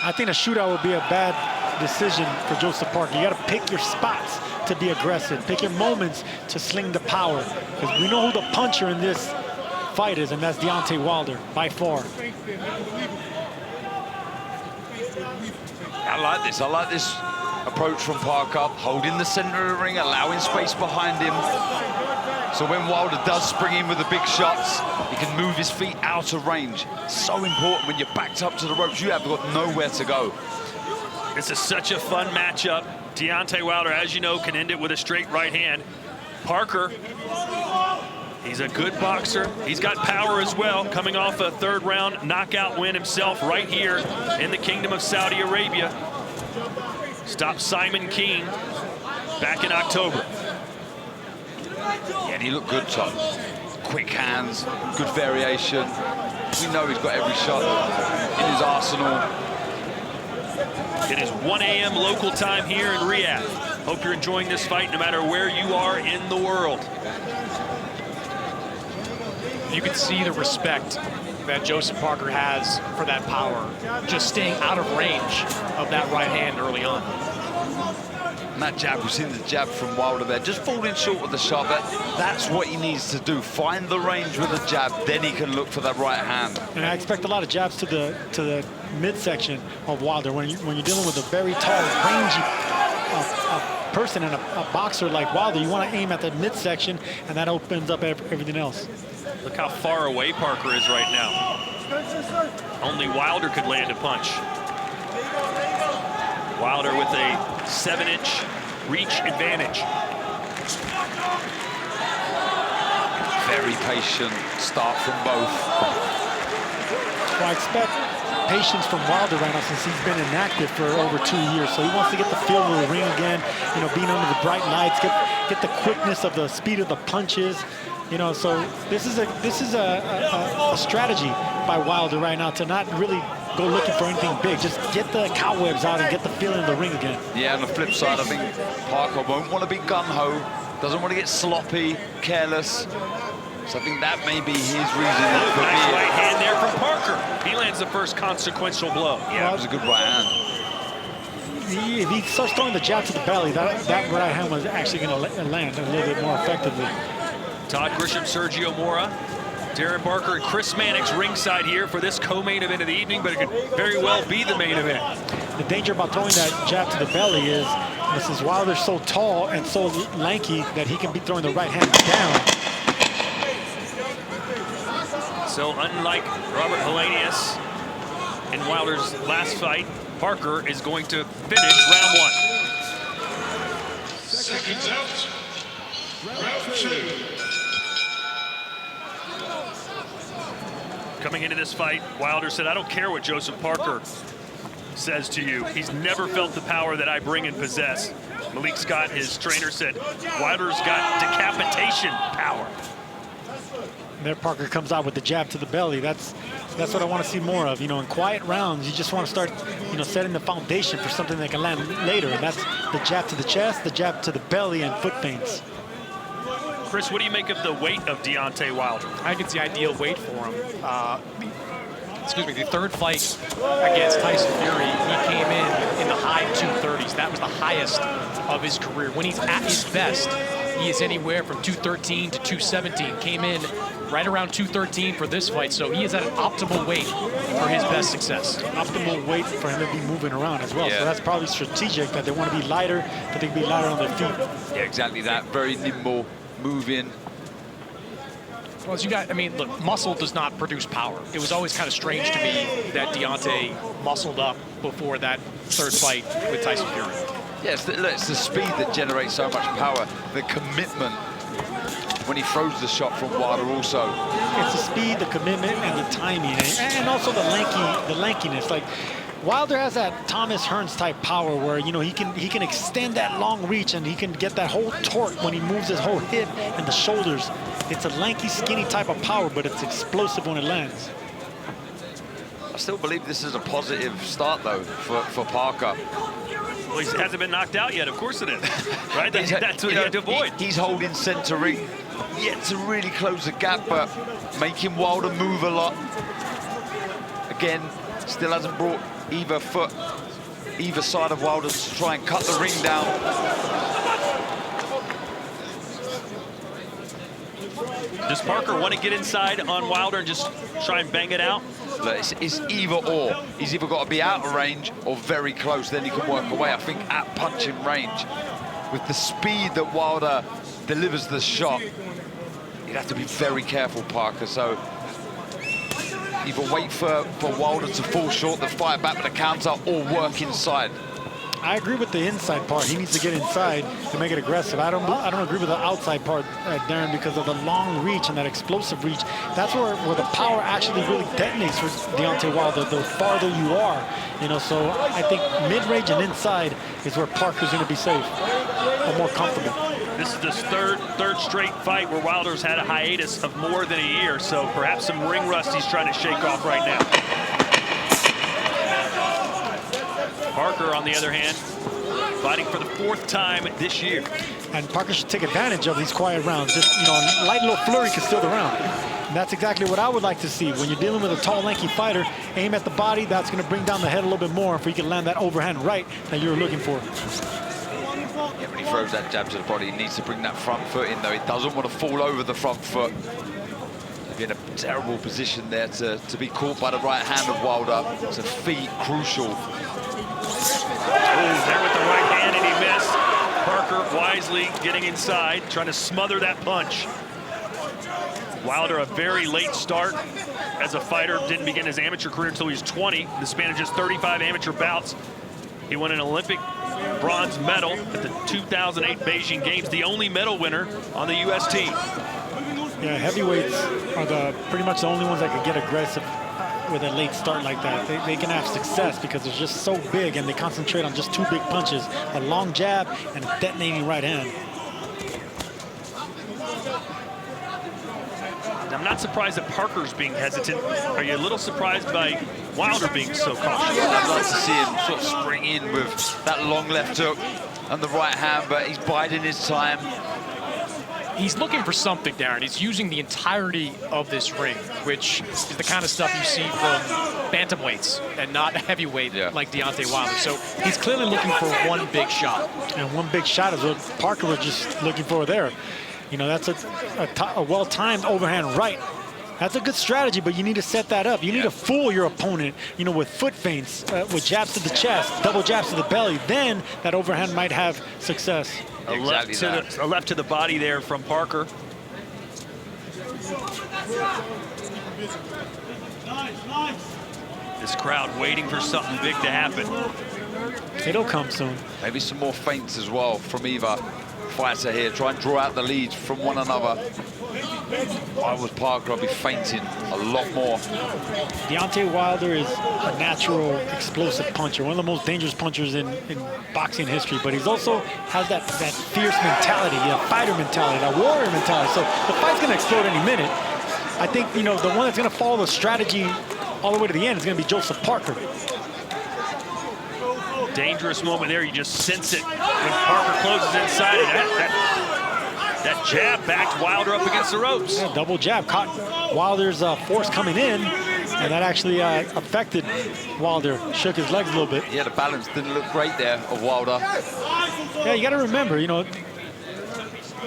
I think a shootout would be a bad decision for Joseph Parker. You got to pick your spots to be aggressive. Pick your moments to sling the power. Because we know who the puncher in this fight is, and that's Deontay Wilder, by far. I like this. I like this approach from Parker, holding the center of the ring, allowing space behind him. So when Wilder does spring in with the big shots, he can move his feet out of range. So important when you're backed up to the ropes, you have got nowhere to go. This is such a fun matchup. Deontay Wilder, as you know, can end it with a straight right hand. Parker, he's a good boxer. He's got power as well, coming off a third-round knockout win himself right here in the Kingdom of Saudi Arabia. Stopped Simon King back in October. Yeah, and he looked good, Tom. Quick hands, good variation. We know he's got every shot in his arsenal. It is 1 a.m. local time here in Riyadh. Hope you're enjoying this fight no matter where you are in the world. You can see the respect that Joseph Parker has for that power, just staying out of range of that right hand early on. And that jab, we've seen the jab from Wilder there, just falling short with the shot. That's what he needs to do. Find the range with the jab, then he can look for that right hand. And I expect a lot of jabs to the midsection of Wilder. When you're dealing with a very tall, rangy person and a boxer like Wilder, you want to aim at the midsection, and that opens up everything else. Look how far away Parker is right now. Only Wilder could land a punch. Wilder with a 7-inch reach advantage. Very patient start from both. Well, I expect patience from Wilder right now since he's been inactive for over 2 years. So he wants to get the feel of the ring again, you know, being under the bright lights, get the quickness of the speed of the punches. You know, so this is a strategy by Wilder right now to not really go looking for anything big. Just get the cobwebs out and get the feeling of the ring again. Yeah, on the flip side, I think Parker won't want to be gun-ho, doesn't want to get sloppy, careless. So I think that may be his reason. Nice right hand there from Parker. He lands the first consequential blow. Yeah, it was a good right hand. If he starts throwing the jab to the belly, that right hand was actually going to land a little bit more effectively. Todd Grisham, Sergio Mora, Darren Barker, and Chris Mannix ringside here for this co-main event of the evening, but it could very well be the main event. The danger about throwing that jab to the belly is, since Wilder's so tall and so lanky that he can be throwing the right hand down. So unlike Robert Helenius in Wilder's last fight, Parker is going to finish round 1. Seconds out. Round 2. Coming into this fight, Wilder said, I don't care what Joseph Parker says to you. He's never felt the power that I bring and possess. Malik Scott, his trainer, said, Wilder's got decapitation power. And there Parker comes out with the jab to the belly. That's what I want to see more of. You know, in quiet rounds, you just want to start, you know, setting the foundation for something that can land later. And that's the jab to the chest, the jab to the belly, and foot feints. Chris, what do you make of the weight of Deontay Wilder? I think it's the ideal weight for him. The third fight against Tyson Fury, he came in the high 230s. That was the highest of his career. When he's at his best, he is anywhere from 213 to 217. Came in right around 213 for this fight, so he is at an optimal weight for his best success. Optimal weight for him to be moving around as well. Yeah. So that's probably strategic, that they want to be lighter, that they can be lighter on their feet. Yeah, exactly that. Very nimble, moving. Well, as you got, I mean, look, muscle does not produce power. It was always kind of strange to me that Deontay muscled up before that third fight with Tyson Fury. Yeah, it's the speed that generates so much power. The commitment when he throws the shot from Wilder also. It's the speed, the commitment, and the timing, and also the lankiness. Like, Wilder has that Thomas Hearns type power where, you know, he can extend that long reach and he can get that whole torque when he moves his whole hip and the shoulders. It's a lanky, skinny type of power, but it's explosive when it lands. I still believe this is a positive start, though, for Parker. Well, he hasn't been knocked out yet. Of course it is. Right? That's what you had to avoid. He's holding center ring, yet to really close the gap, but making Wilder move a lot. Again, Still hasn't brought either foot, either side of Wilder to try and cut the ring down. Does Parker want to get inside on Wilder and just try and bang it out? Look, it's either or. He's either got to be out of range or very close, then he can work away. I think at punching range, with the speed that Wilder delivers the shot, you'd have to be very careful, Parker. So either wait for Wilder to fall short, the fight back with the counter, or work inside. I agree with the inside part. He needs to get inside to make it aggressive. I don't agree with the outside part, Darren, because of the long reach and that explosive reach. That's where the power actually really detonates for Deontay Wilder, the farther you are. You know, so I think mid-range and inside is where Parker's going to be safe or more comfortable. This is the third straight fight where Wilder's had a hiatus of more than a year, so perhaps some ring rust he's trying to shake off right now. Parker, on the other hand, fighting for the 4th time this year. And Parker should take advantage of these quiet rounds. Just, you know, a light little flurry can steal the round. And that's exactly what I would like to see. When you're dealing with a tall, lanky fighter, aim at the body. That's going to bring down the head a little bit more if he can land that overhand right that you're looking for. Yeah, when he throws that jab to the body, he needs to bring that front foot in, though. He doesn't want to fall over the front foot. He'd be in a terrible position there to be caught by the right hand of Wilder. It's a feet crucial. There with the right hand, and he missed. Parker wisely getting inside, trying to smother that punch. Wilder, a very late start as a fighter, didn't begin his amateur career until he was 20. In the span of just 35 amateur bouts, he won an Olympic bronze medal at the 2008 Beijing Games, the only medal winner on the U.S. team. Yeah, heavyweights are pretty much the only ones that can get aggressive with a late start like that. They can have success because they're just so big and they concentrate on just 2 big punches, a long jab and a detonating right hand. I'm not surprised that Parker's being hesitant. Are you a little surprised by Wilder being so cautious? I'd like to see him sort of spring in with that long left hook and the right hand, but he's biding his time. He's looking for something, Darren. He's using the entirety of this ring, which is the kind of stuff you see from bantamweights and not a heavyweight like Deontay Wilder. So he's clearly looking for one big shot. And one big shot is what Parker was just looking for there. You know, that's a well-timed overhand right. That's a good strategy, but you need to set that up. You need to fool your opponent, you know, with foot feints, with jabs to the chest, double jabs to the belly. Then that overhand might have success. A left to the body there from Parker. This crowd waiting for something big to happen. It'll come soon. Maybe some more feints as well from either fighter here. Try and draw out the lead from one another. If I was Parker, I'd be feinting a lot more. Deontay Wilder is a natural explosive puncher, one of the most dangerous punchers in boxing history, but he's also has that fierce mentality, that fighter mentality, that warrior mentality. So the fight's going to explode any minute. I think, you know, the one that's going to follow the strategy all the way to the end is going to be Joseph Parker. Dangerous moment there. You just sense it when Parker closes inside. And that jab backed Wilder up against the ropes. Yeah, double jab caught Wilder's force coming in, and that actually affected Wilder. Shook his legs a little bit. Yeah, the balance didn't look great there of Wilder. Yeah, you got to remember, you know,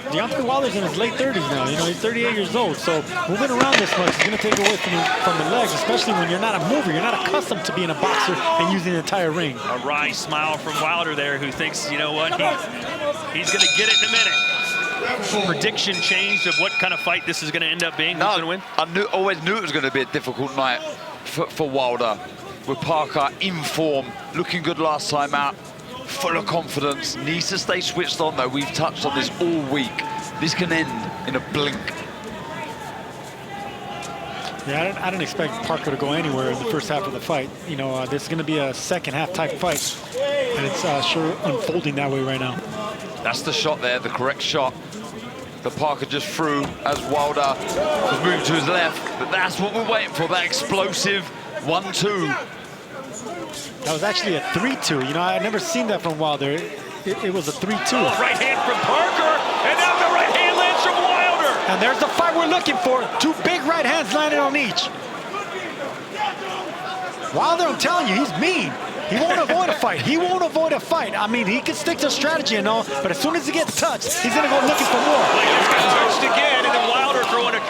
Deontay Wilder's in his late 30s now. You know, he's 38 years old, so moving around this much is going to take away from the legs, especially when you're not a mover. You're not accustomed to being a boxer and using the entire ring. A wry smile from Wilder there, who thinks, you know what, he's going to get it in a minute. Prediction changed of what kind of fight this is going to end up being. Who's going to win? I always knew it was going to be a difficult night for Wilder. With Parker in form, looking good last time out, full of confidence, needs to stay switched on though. We've touched on this all week. This can end in a blink. Yeah, I didn't expect Parker to go anywhere in the first half of the fight. You know, this is going to be a second half type fight, and it's sure unfolding that way right now. That's the shot there, the correct shot that Parker just threw as Wilder was moving to his left. But that's what we're waiting for, that explosive 1-2. That was actually a 3-2. You know, I've never seen that from Wilder. It was a 3-2. Oh, right hand from Parker, and now the right hand lands from Wilder. And there's the fight we're looking for. 2 big right hands landed on each. Wilder, I'm telling you, he's mean. He won't avoid a fight. He won't avoid a fight. I mean, he can stick to strategy and all, but as soon as he gets touched, he's going to go looking for more. He just got touched again, and then Wilder throwing a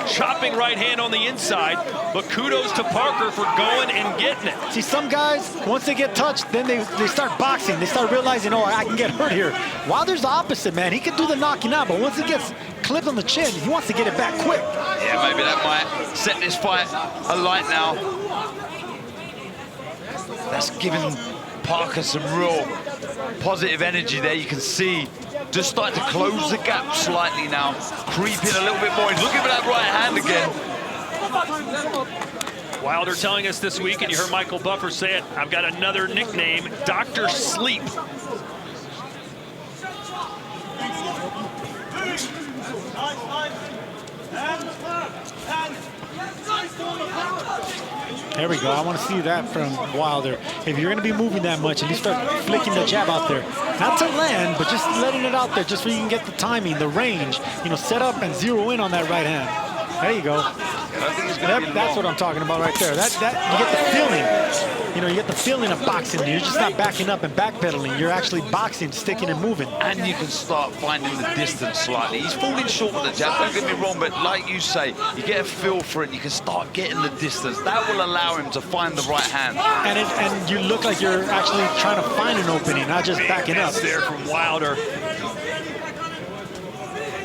chopping right hand on the inside. But kudos to Parker for going and getting it. See, some guys, once they get touched, then they start boxing. They start realizing, oh, I can get hurt here. Wilder's the opposite, man. He can do the knocking out, but once he gets clipped on the chin, he wants to get it back quick. Yeah, maybe that might set this fight alight now. That's giving Parker some real positive energy there. You can see just starting to close the gap slightly now, creeping a little bit more. He's looking for that right hand again. Wilder telling us this week, and you heard Michael Buffer say it, I've got another nickname, Dr. Sleep. There we go. I want to see that from Wilder. If you're going to be moving that much and you start flicking the jab out there, not to land, but just letting it out there just so you can get the timing, the range, you know, set up and zero in on that right hand. There you go. That's what I'm talking about right there. That you get the feeling. You know, you get the feeling of boxing. You're just not backing up and backpedaling. You're actually boxing, sticking and moving. And you can start finding the distance slightly. He's falling short with the jab, don't get me wrong, but like you say, you get a feel for it, you can start getting the distance. That will allow him to find the right hand. And you look like you're actually trying to find an opening, not just backing up. There from Wilder.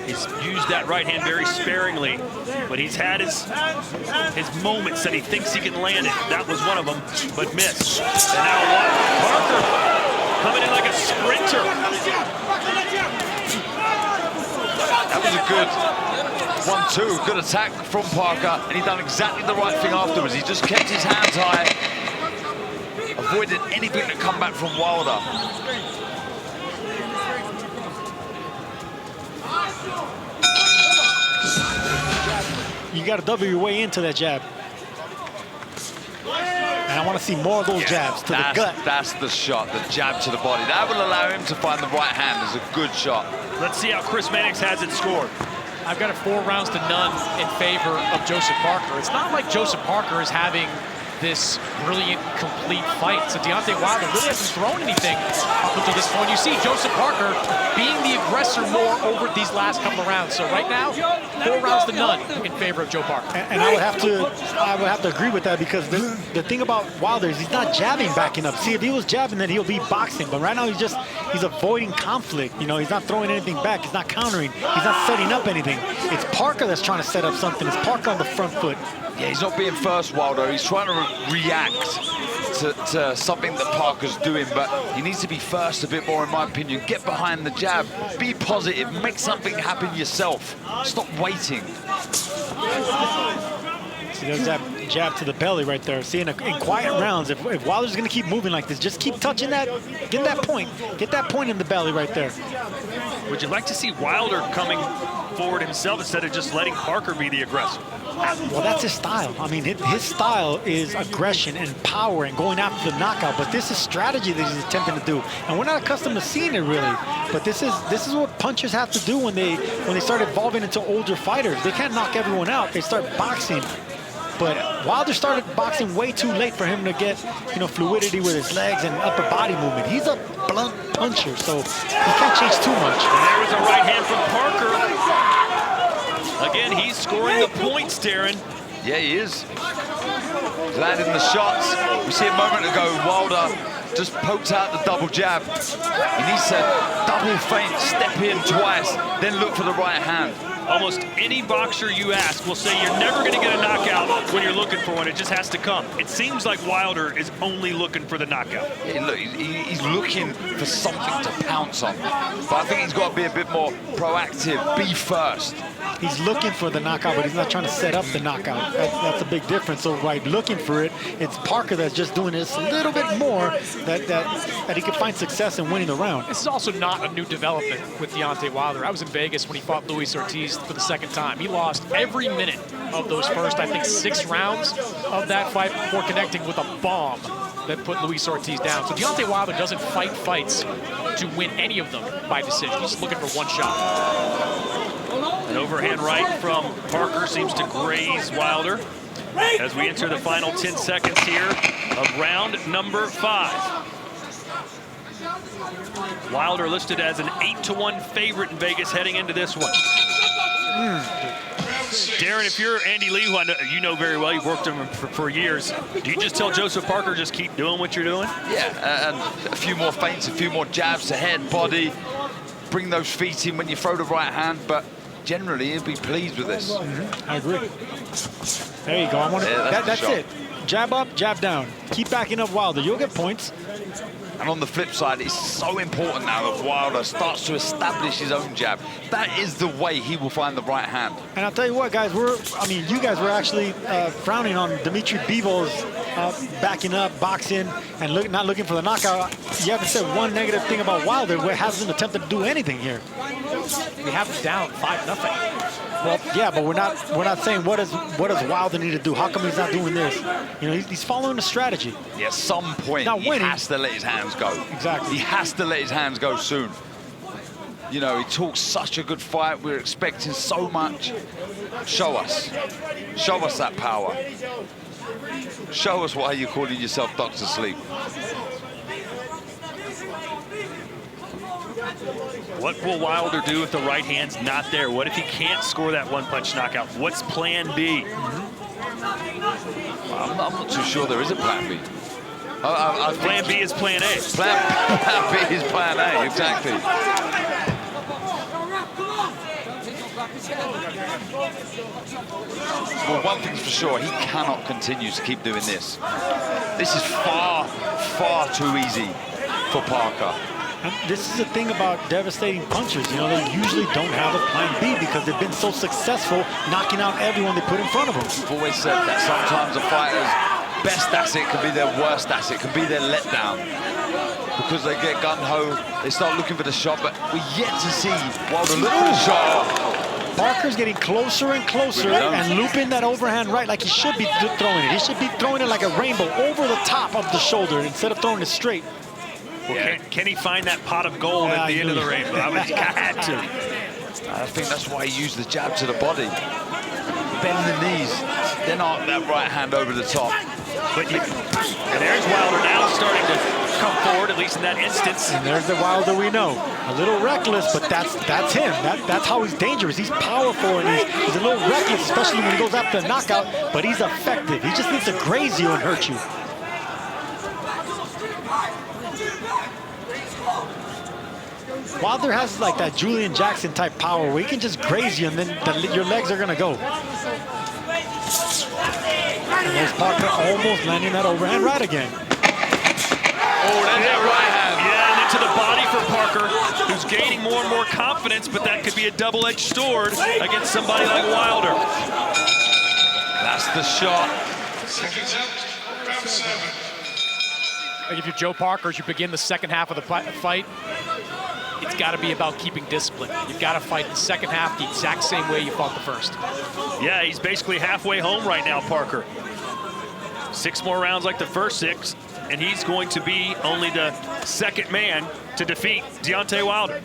He's used that right hand very sparingly, but he's had his moments that he thinks he can land it. That was one of them, but missed. And now Parker coming in like a sprinter. That was a good 1-2, good attack from Parker, and he done exactly the right thing afterwards. He just kept his hands high, avoided anything that come back from Wilder. You got to double your way into that jab. And I want to see more of those jabs to the gut. That's the shot, the jab to the body. That will allow him to find the right hand. It's a good shot. Let's see how Chris Mannix has it scored. I've got it 4 rounds to none in favor of Joseph Parker. It's not like Joseph Parker is having this brilliant, complete fight. So Deontay Wilder really hasn't thrown anything up until this point. You see Joseph Parker being the aggressor more over these last couple of rounds. So right now, 4 rounds to none in favor of Joe Parker. And I would have to agree with that, because the thing about Wilder is he's not jabbing backing up. See, if he was jabbing, then he'll be boxing. But right now he's avoiding conflict. You know, he's not throwing anything back. He's not countering. He's not setting up anything. It's Parker that's trying to set up something. It's Parker on the front foot. Yeah, he's not being first, Wilder. He's trying to react to something that Parker's doing, but he needs to be first a bit more, in my opinion. Get behind the jab, be positive, make something happen yourself. Stop waiting. See, there's that jab to the belly right there. See, in quiet rounds, if Wilder's going to keep moving like this, just keep touching that, get that point in the belly right there. Would you like to see Wilder coming forward himself instead of just letting Parker be the aggressor? Well, that's his style. I mean, his style is aggression and power and going after the knockout, but this is strategy that he's attempting to do. And we're not accustomed to seeing it really, but this is what punchers have to do when they start evolving into older fighters. They can't knock everyone out. They start boxing. But Wilder started boxing way too late for him to get, you know, fluidity with his legs and upper body movement. He's a blunt puncher, so he can't change too much. And there was a right hand from Parker. Again, he's scoring the points, Darren. Yeah, he is. Landing the shots. We see a moment ago, Wilder just poked out the double jab. He needs to double feint, step in twice, then look for the right hand. Almost any boxer you ask will say you're never going to get a knockout when you're looking for one. It just has to come. It seems like Wilder is only looking for the knockout. Yeah, look, he's looking for something to pounce on. But I think he's got to be a bit more proactive, be first. He's looking for the knockout, but he's not trying to set up the knockout. That's a big difference. So by looking for it, it's Parker that's just doing this a little bit more that he can find success in winning the round. This is also not a new development with Deontay Wilder. I was in Vegas when he fought Luis Ortiz for the second time. He lost every minute of those first, I think, 6 rounds of that fight before connecting with a bomb that put Luis Ortiz down. So Deontay Wilder doesn't fight fights to win any of them by decision. He's looking for one shot. An overhand right from Parker seems to graze Wilder. as we enter the final 10 seconds here of round number 5. Wilder listed as an 8-1 favorite in Vegas heading into this one. Darren, if you're Andy Lee, who I know, you know very well, you've worked with him for years, do you just tell Joseph Parker, just keep doing what you're doing? Yeah, and a few more feints, a few more jabs to head, body, bring those feet in when you throw the right hand, but generally he'll be pleased with this. I agree. There you go. That's it. Jab up, jab down. Keep backing up Wilder. You'll get points. And on the flip side, it's so important now that Wilder starts to establish his own jab. That is the way he will find the right hand. And I'll tell you what, guys, you guys were actually frowning on Dimitri Bivol backing up, boxing, and not looking for the knockout. You haven't said one negative thing about Wilder, where hasn't attempted to do anything here. We have him down 5-0. Well, yeah, but we're not saying what does Wilder need to do? How come he's not doing this? You know, he's following the strategy. Yeah, at some point he has to let his hands go. Exactly. He has to let his hands go soon. You know, he talks such a good fight. We're expecting so much. Show us. Show us that power. Show us why you're calling yourself Dr. Sleep. What will Wilder do if the right hand's not there? What if he can't score that one-punch knockout? What's plan B? I'm not too sure there is a plan B. Plan B is plan A. Plan B is plan A, exactly. Well, one thing's for sure, he cannot continue to keep doing this. This is far, far too easy for Parker. And this is the thing about devastating punchers. You know, they usually don't have a plan B because they've been so successful knocking out everyone they put in front of them. I've always said that sometimes a fighter's best asset can be their worst asset, can be their letdown. Because they get gun-ho, they start looking for the shot, but we're yet to see Wilder look for the shot. Parker's getting closer and closer and looping that overhand right like he should be throwing it. He should be throwing it like a rainbow over the top of the shoulder instead of throwing it straight. Well, can he find that pot of gold at the end of the rainbow? I mean, he had to. I think that's why he used the jab to the body. Bend the knees, then arc that right hand over the top. And there's Wilder now starting to come forward, at least in that instance. And there's the Wilder we know. A little reckless, but that's him. That's how he's dangerous. He's powerful, and he's a little reckless, especially when he goes after a knockout, but he's effective. He just needs to graze you and hurt you. Wilder has like that Julian Jackson type power where he can just graze you and then your legs are gonna go. And there's Parker almost landing that overhand right again. Oh, that's that right hand. Yeah, and into the body for Parker, who's gaining more and more confidence, but that could be a double-edged sword against somebody like Wilder. That's the shot. Seconds out, round 7. If you're Joe Parker, as you begin the second half of the fight, it's got to be about keeping discipline. You've got to fight the second half the exact same way you fought the first. Yeah, he's basically halfway home right now, Parker. 6 more rounds like the first 6, and he's going to be only the second man to defeat Deontay Wilder.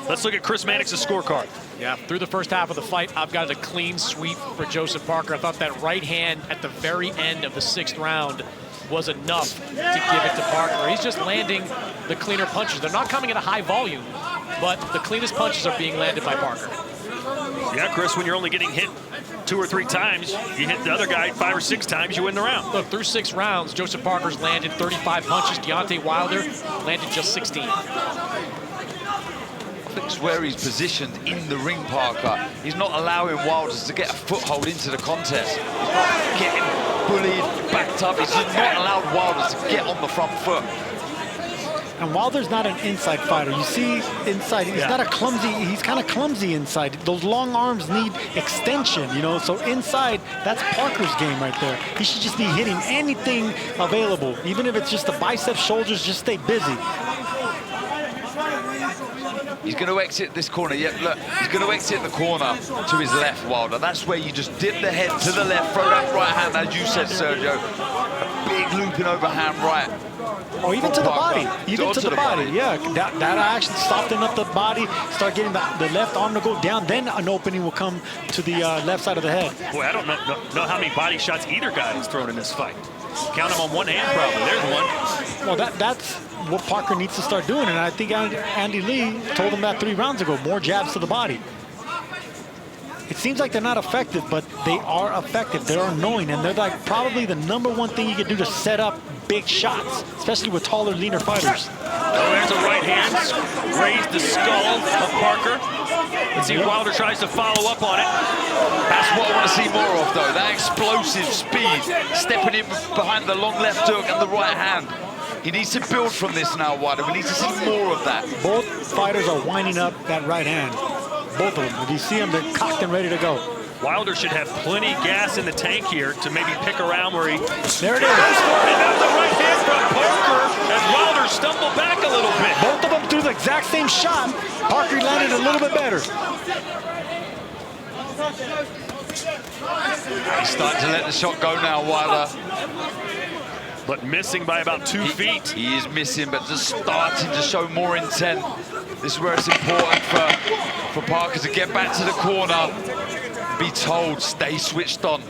Let's look at Chris Mannix's scorecard. Yeah, through the first half of the fight, I've got a clean sweep for Joseph Parker. I thought that right hand at the very end of the 6th round was enough to give it to Parker. He's just landing the cleaner punches. They're not coming at a high volume, but the cleanest punches are being landed by Parker. Yeah, Chris, when you're only getting hit 2 or 3 times, you hit the other guy 5 or 6 times, you win the round. Look, through 6 rounds, Joseph Parker's landed 35 punches. Deontay Wilder landed just 16. Looks where he's positioned in the ring, Parker. He's not allowing Wilder to get a foothold into the contest. He's not getting bullied, backed up. He's just not allowed Wilder to get on the front foot. And Wilder's not an inside fighter. You see inside, he's not a clumsy, he's kind of clumsy inside. Those long arms need extension, you know, so inside, that's Parker's game right there. He should just be hitting anything available. Even if it's just the biceps, shoulders, just stay busy. He's going to exit this corner. Yep, look, he's going to exit the corner to his left, Wilder. That's where you just dip the head to the left, throw that right hand, as you said, Sergio. A big loop sweeping overhand right. Or even to the body. Parker. Even to the body. Yeah, that action soften up the body, start getting the left arm to go down, then an opening will come to the left side of the head. Boy, I don't know how many body shots either guy has thrown in this fight. Count them on one hand, probably. There's one. Well, that's what Parker needs to start doing, and I think Andy Lee told him that 3 rounds ago, more jabs to the body. It seems like they're not effective, but they are effective. They're annoying, and they're like probably the #1 thing you can do to set up big shots, especially with taller, leaner fighters. Oh, there's a right hand. Grazed the skull of Parker. Let's see if Wilder tries to follow up on it. That's what I want to see more of, though. That explosive speed, stepping in behind the long left hook and the right hand. He needs to build from this now, Wilder. We need to see more of that. Both fighters are winding up that right hand. Both of them. If you see them, they're cocked and ready to go. Wilder should have plenty gas in the tank here to maybe pick around where he... There it is. And that's the right hand from Parker as Wilder stumbled back a little bit. Both of them threw the exact same shot. Parker landed a little bit better. He's starting to let the shot go now, Wilder. But missing by about 2 feet. He is missing, but just starting to show more intent. This is where it's important for Parker to get back to the corner. Be told, stay switched on.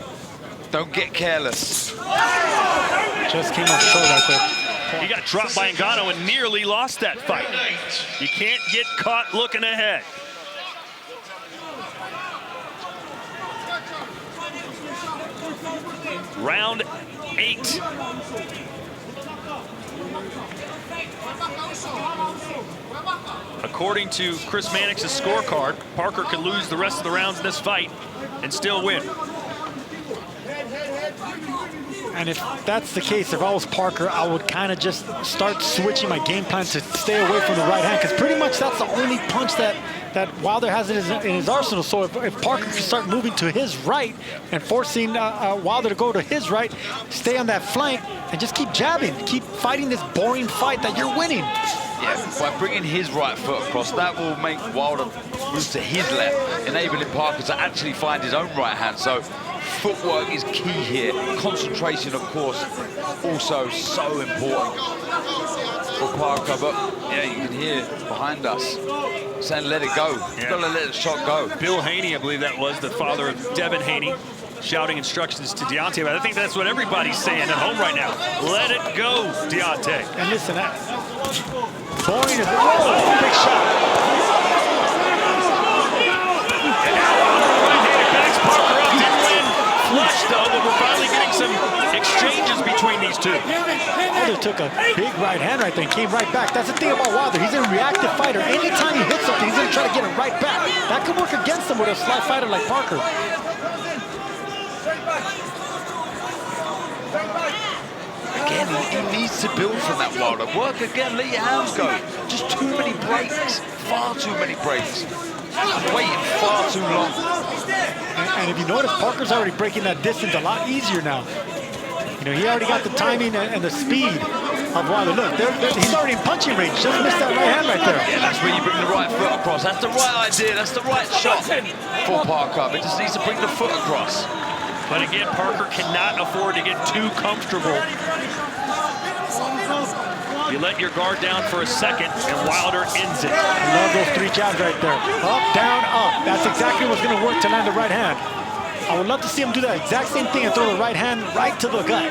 Don't get careless. Just came up short right there. He got dropped by Ngannou and nearly lost that fight. You can't get caught looking ahead. Round 8. According to Chris Mannix's scorecard, Parker could lose the rest of the rounds in this fight and still win. And if that's the case, if I was Parker, I would kind of just start switching my game plan to stay away from the right hand, because pretty much that's the only punch that Wilder has in his arsenal. So if Parker can start moving to his right and forcing Wilder to go to his right, stay on that flank and just keep jabbing, keep fighting this boring fight that you're winning. Yeah, by bringing his right foot across, that will make Wilder move to his left, enabling Parker to actually find his own right hand. So footwork is key here. Concentration, of course, also so important for Parker. But yeah, you can hear behind us saying, let it go. You've got to let the shot go. Bill Haney, I believe that was, the father of Devin Haney, shouting instructions to Deontay. But I think that's what everybody's saying at home right now. Let it go, Deontay. And listen, boring is big shot. And now Wilder right-handed backs Parker up. Didn't win flush, though, but we're finally getting some exchanges between these two. Wilder took a big right hand right there and came right back. That's the thing about Wilder. He's a reactive fighter. Anytime he hits something, he's going to try to get it right back. That could work against him with a sly fighter like Parker. Again, he needs to build from that, Wilder. Work again, let your hands go. Just too many breaks, far too many breaks. Waiting far too long. And if you notice, Parker's already breaking that distance a lot easier now. You know, he already got the timing and the speed of Wilder. Look, he's already in punching range. Just missed that right hand right there. Yeah, that's where you bring the right foot across. That's the right idea. That's the right shot for Parker. It just needs to bring the foot across. But again, Parker cannot afford to get too comfortable. You let your guard down for a second, and Wilder ends it. I love those 3 jabs right there. Up, down, up. That's exactly what's going to work to land the right hand. I would love to see him do that exact same thing and throw the right hand right to the gut.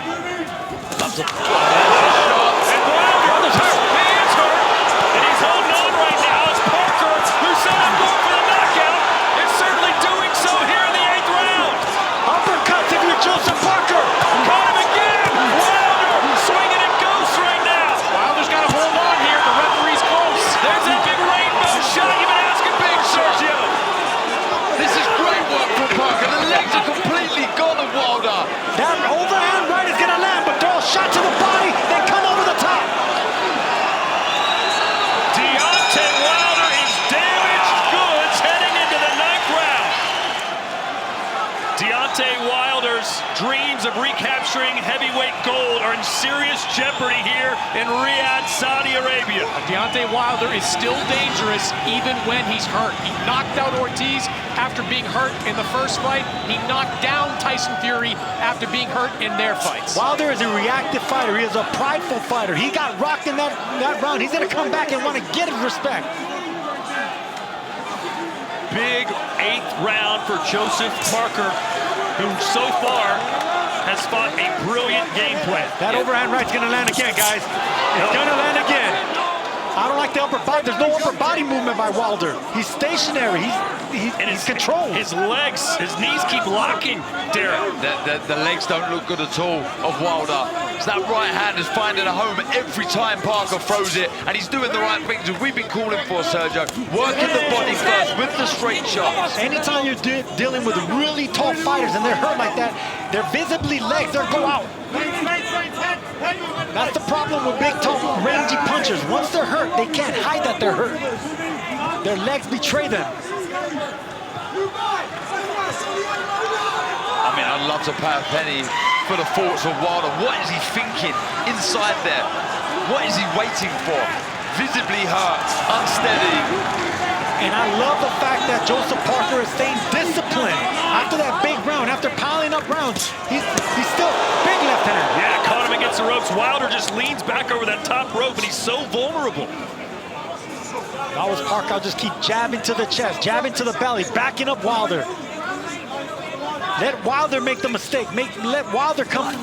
Loves a And Wilder's hurt. He is hurt. And he's holding on right now. It's Parker who set up going for the knockout. Is certainly doing so here in the 8th round. Uppercuts if you're Joseph Parker. Caught him again. Wilder swinging at ghosts right now. Wilder's got to hold on here. The referee's close. There's that big rainbow shot you've been asking for, Sergio. This is great work from Parker. The legs are completely gone of Wilder. That overhand right is going to land, but throw a shot to the body. recapturing heavyweight gold are in serious jeopardy here in Riyadh, Saudi Arabia. Deontay Wilder is still dangerous even when he's hurt. He knocked out Ortiz after being hurt in the first fight. He knocked down Tyson Fury after being hurt in their fights. Wilder is a reactive fighter. He is a prideful fighter. He got rocked in that round. He's going to come back and want to get his respect. Big 8th round for Joseph Parker, who so far has fought a brilliant game plan. That overhand right's going to land again, guys. It's going to land again. I don't like the upper body. There's no upper body movement by Wilder. He's stationary. He's controlled. His legs, his knees keep locking, Darren. The legs don't look good at all of Wilder. So that right hand is finding a home every time Parker throws it, and he's doing the right things that we've been calling for, Sergio. Working the body first with the straight shots. Anytime you're dealing with really tall fighters and they're hurt like that, they're visibly legs, they'll go out. That's the problem with big, tall, rangy punchers. Once they're hurt, they can't hide that they're hurt. Their legs betray them. I mean, I'd love to pay a penny for the thoughts of Wilder. What is he thinking inside there? What is he waiting for? Visibly hurt, unsteady. And I love the fact that Joseph Parker is staying disciplined. After that big round, after piling up rounds, he's still big left hand. Yeah, caught him against the ropes. Wilder just leans back over that top rope, and he's so vulnerable. If I was Parker, I'll just keep jabbing to the chest, jabbing to the belly, backing up Wilder. Let Wilder make the mistake. Let Wilder come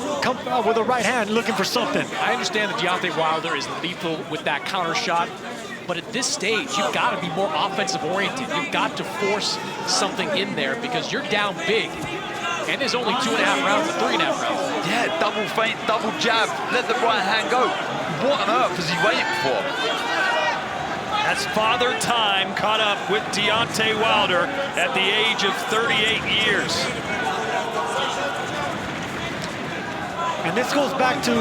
with a right hand looking for something. I understand that Deontay Wilder is lethal with that counter shot, but at this stage, you've got to be more offensive oriented. You've got to force something in there because you're down big. And there's only 2.5 rounds or 3.5 rounds. Yeah, double feint, double jab. Let the right hand go. What on earth is he waiting for? As Father Time caught up with Deontay Wilder at the age of 38 years. And this goes back to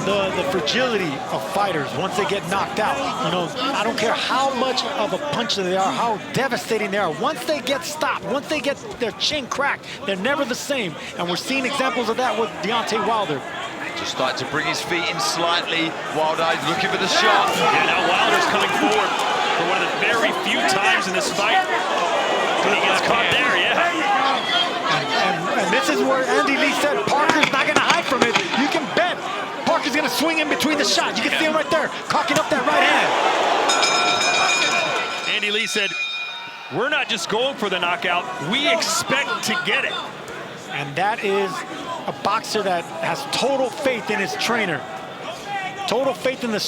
the fragility of fighters once they get knocked out. You know, I don't care how much of a puncher they are, how devastating they are. Once they get stopped, once they get their chin cracked, they're never the same. And we're seeing examples of that with Deontay Wilder. Just started to bring his feet in slightly. Wilder looking for the shot. Yeah, now Wilder's coming forward for one of the very few times in this fight. He gets caught there, yeah. And this is where Andy Lee said Parker's not going to hide from it. You can bet Parker's going to swing in between the shots. You can see him right there, cocking up that right hand. Andy Lee said, we're not just going for the knockout, we expect to get it. And that is a boxer that has total faith in his trainer. Total faith in the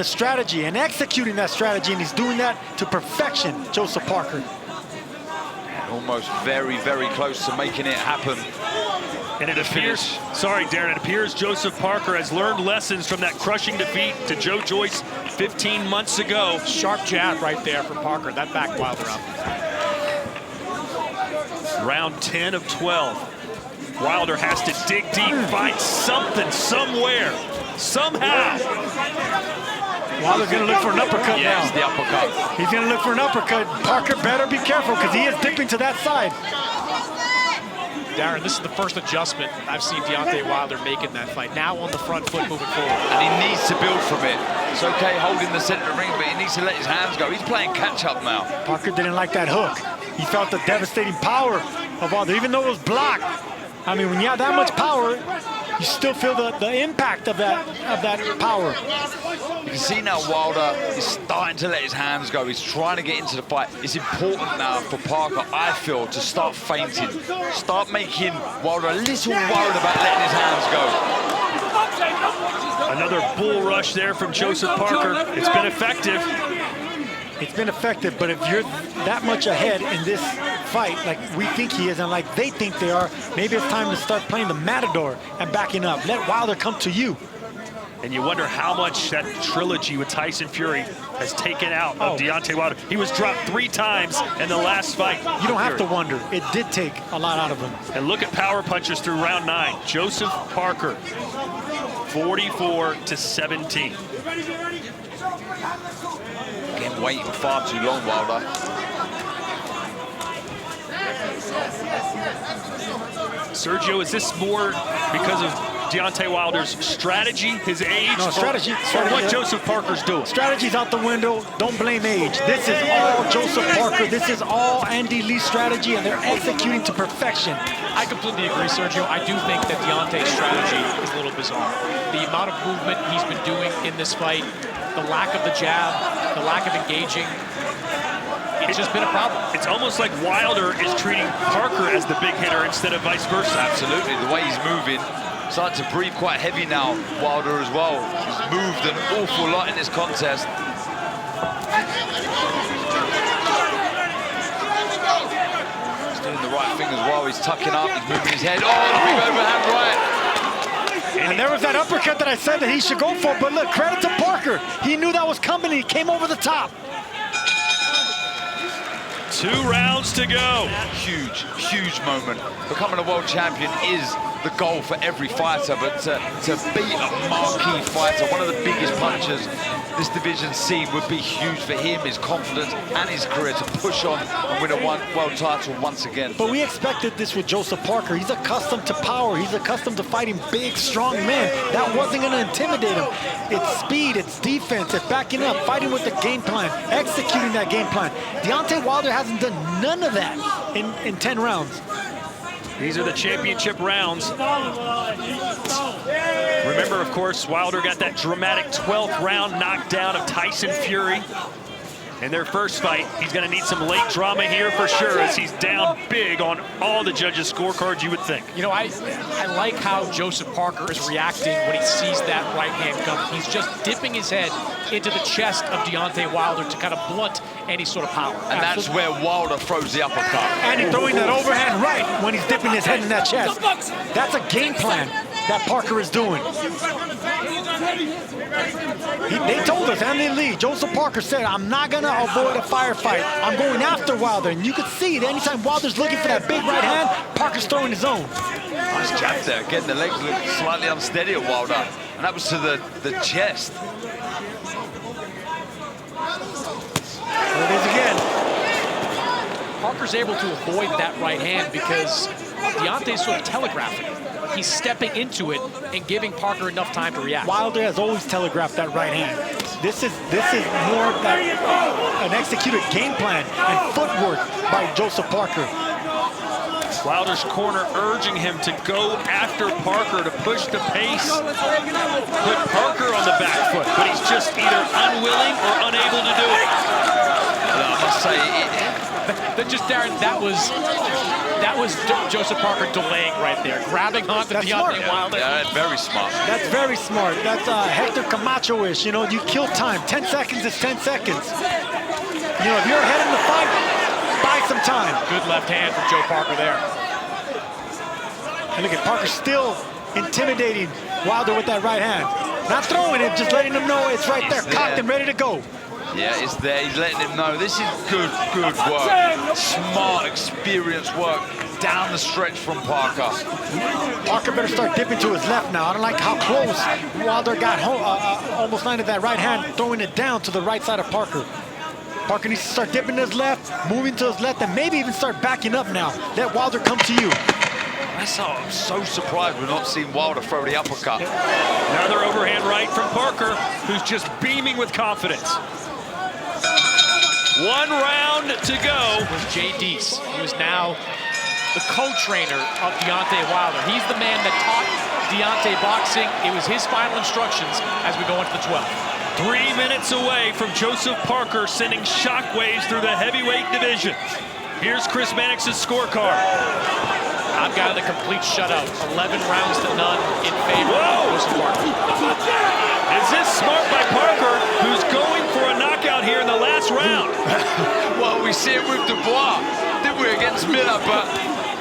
strategy and executing that strategy, and he's doing that to perfection, Joseph Parker. Almost very, very close to making it happen. And it appears, sorry, Darren, it appears Joseph Parker has learned lessons from that crushing defeat to Joe Joyce 15 months ago. Sharp jab right there from Parker. That backed Wilder up. Round 10 of 12. Wilder has to dig deep, find something, somewhere, somehow. Wilder's going to look for an uppercut now. Yes, the uppercut. He's going to look for an uppercut. Parker better be careful because he is dipping to that side. Darren, this is the first adjustment I've seen Deontay Wilder make in that fight. Now on the front foot moving forward. And he needs to build from it. It's okay holding the center ring, but he needs to let his hands go. He's playing catch up now. Parker didn't like that hook. He felt the devastating power of Wilder, even though it was blocked. I mean, when you have that much power, you still feel the impact of that power. You can see now Wilder is starting to let his hands go. He's trying to get into the fight. It's important now for Parker, I feel, to start feinting. Start making Wilder a little worried about letting his hands go. Another bull rush there from Joseph Parker. It's been effective. It's been effective, but if you're that much ahead in this fight, like we think he is and like they think they are, maybe it's time to start playing the matador and backing up. Let Wilder come to you. And you wonder how much that trilogy with Tyson Fury has taken out of Deontay Wilder. He was dropped 3 times in the last fight. You don't have to wonder. It did take a lot out of him. And look at power punches through round 9. Joseph Parker, 44-17. Again, waiting far too long, Wilder. Sergio, is this more because of Deontay Wilder's strategy, his age, No, strategy. or what Joseph Parker's doing? Strategy's out the window. Don't blame age. This is all Joseph Parker. This is all Andy Lee's strategy, and they're executing to perfection. I completely agree, Sergio. I do think that Deontay's strategy is a little bizarre. The amount of movement he's been doing in this fight, the lack of the jab, the lack of engaging, it's just been a problem. It's almost like Wilder is treating Parker as the big hitter instead of vice versa. Absolutely, the way he's moving, starting to breathe quite heavy now, Wilder as well. He's moved an awful lot in this contest. He's doing the right thing as well. He's tucking up, he's moving his head. Oh, the big overhand right. And there was that uppercut that I said that he should go for, but look, credit to Parker. He knew that was coming, and he came over the top. 2 rounds to go. Huge, huge moment. Becoming a world champion is the goal for every fighter, but to beat a marquee fighter, one of the biggest punchers this division's seen, would be huge for him, his confidence and his career to push on and win a world title once again. But we expected this with Joseph Parker. He's accustomed to power. He's accustomed to fighting big, strong men. That wasn't going to intimidate him. It's speed, it's defense, it's backing up, fighting with the game plan, executing that game plan. Deontay Wilder hasn't done none of that in 10 rounds. These are the championship rounds. Remember, of course, Wilder got that dramatic 12th round knockdown of Tyson Fury in their first fight. He's going to need some late drama here for sure, as he's down big on all the judges' scorecards, you would think. You know, I like how Joseph Parker is reacting when he sees that right hand coming. He's just dipping his head into the chest of Deontay Wilder to kind of blunt any sort of power. And that's where Wilder throws the uppercut. And he's throwing that overhand right when he's dipping his head in that chest. That's a game plan that Parker is doing. They told us, Andy Lee, Joseph Parker said, I'm not going to avoid a firefight. I'm going after Wilder. And you could see it. Anytime Wilder's looking for that big right hand, Parker's throwing his own. Nice jab there, getting the legs look slightly unsteady at Wilder. And that was to the chest. There it is again. Parker's able to avoid that right hand because Deontay's sort of telegraphing it. He's stepping into it and giving Parker enough time to react. Wilder has always telegraphed that right hand. This is more that an executed game plan and footwork by Joseph Parker. Wilder's corner urging him to go after Parker, to push the pace, put Parker on the back foot, but he's just either unwilling or unable to do it. I must say, Darren, that was Joseph Parker delaying right there, grabbing onto Deontay Wilder. Yeah, very smart. That's very smart. That's Hector Camacho-ish. You know, you kill time. 10 seconds is 10 seconds. You know, if you're ahead in the fight, buy some time. Good left hand from Joe Parker there. And look at Parker still intimidating Wilder with that right hand. Not throwing it, just letting him know it's right there, cocked and ready to go. Yeah, it's there. He's letting him know this is good work. Smart, experienced work down the stretch from Parker. Parker better start dipping to his left now. I don't like how close Wilder got almost landed that right hand, throwing it down to the right side of Parker. Parker needs to start dipping to his left, moving to his left, and maybe even start backing up now. Let Wilder come to you. That's how I'm so surprised we're not seeing Wilder throw the uppercut. Another overhand right from Parker, who's just beaming with confidence. 1 round to go. Was Jay Deese. He was now the co-trainer of Deontay Wilder. He's the man that taught Deontay boxing. It was his final instructions as we go into the 12th. 3 minutes away from Joseph Parker sending shockwaves through the heavyweight division. Here's Chris Mannix's scorecard. I've got a complete shutout. 11 rounds to none in favor of Joseph Parker. Is this smart by Parker, who's going for a knockout here in the last round? Well, we see it with Dubois, didn't we, against Miller, but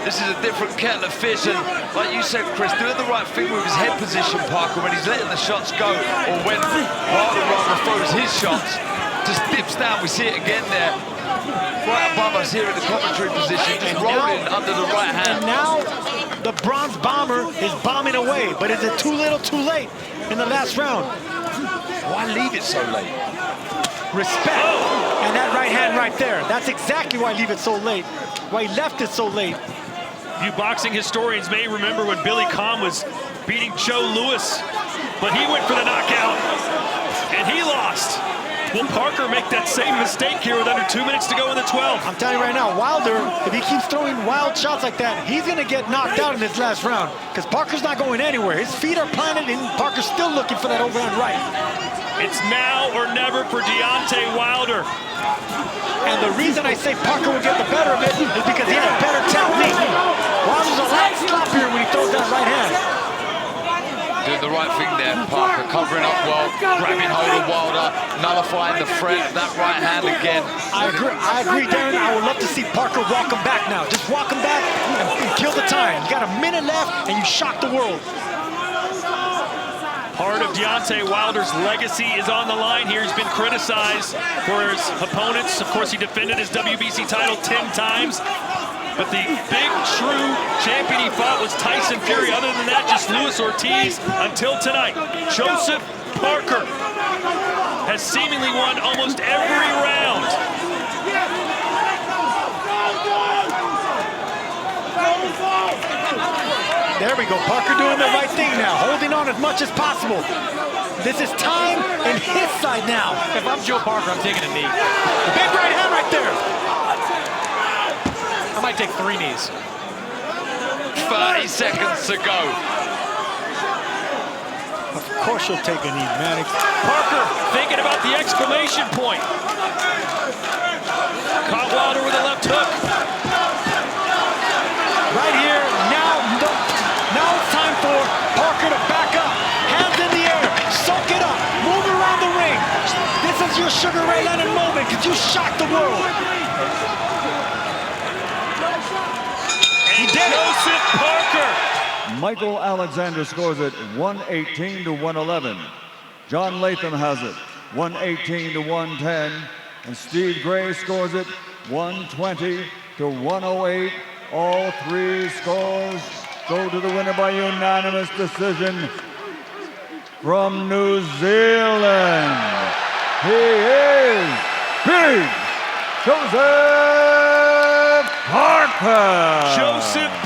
this is a different kettle of fish. And like you said, Chris, doing the right thing with his head position, Parker, when he's letting the shots go, or when Wilder throws his shots, just dips down. We see it again there, right above us here in the commentary position, just rolling under the right hand. And now the Bronze Bomber is bombing away, but is it too little, too late in the last round? Why leave it so late? Respect. And that right hand right there. That's exactly why I leave it so late. why he left it so late. You boxing historians may remember when Billy Conn was beating Joe Louis, but he went for the knockout, and he lost. Will Parker make that same mistake here with under 2 minutes to go in the 12th? I'm telling you right now, Wilder, if he keeps throwing wild shots like that, he's going to get knocked out in this last round because Parker's not going anywhere. His feet are planted, and Parker's still looking for that overhand right. It's now or never for Deontay Wilder. And the reason I say Parker will get the better of it is because he has better technique. Wilder's a lot sloppier when he throws that right hand. Doing the right thing there, Parker, covering up well, grabbing hold of Wilder, nullifying the threat of that right hand again. I agree, Darren. I would love to see Parker walk him back now. Just walk him back and kill the time. You got a minute left, and you shock the world. Part of Deontay Wilder's legacy is on the line here. He's been criticized for his opponents. Of course, he defended his WBC title 10 times. But the big, true champion he fought was Tyson Fury. Other than that, just Luis Ortiz until tonight. Joseph Parker has seemingly won almost every round. There we go. Parker doing the right thing now, holding on as much as possible. This is time in his side now. If I'm Joe Parker, I'm taking a knee. Big right hand right there. I might take 3 knees. 30 seconds to go. Of course you'll take a knee, man. Parker thinking about the exclamation point. Caught Wilder with a left hook. Right here, now it's time for Parker to back up. Hands in the air, soak it up, move around the ring. This is your Sugar Ray Leonard moment because you shocked the world. He did. Joseph Parker. Michael Alexander scores it 118 to 111. John Latham has it 118 to 110. And Steve Gray scores it 120 to 108. All 3 scores go to the winner by unanimous decision from New Zealand. He is Big Joseph Parker. Joseph Parker.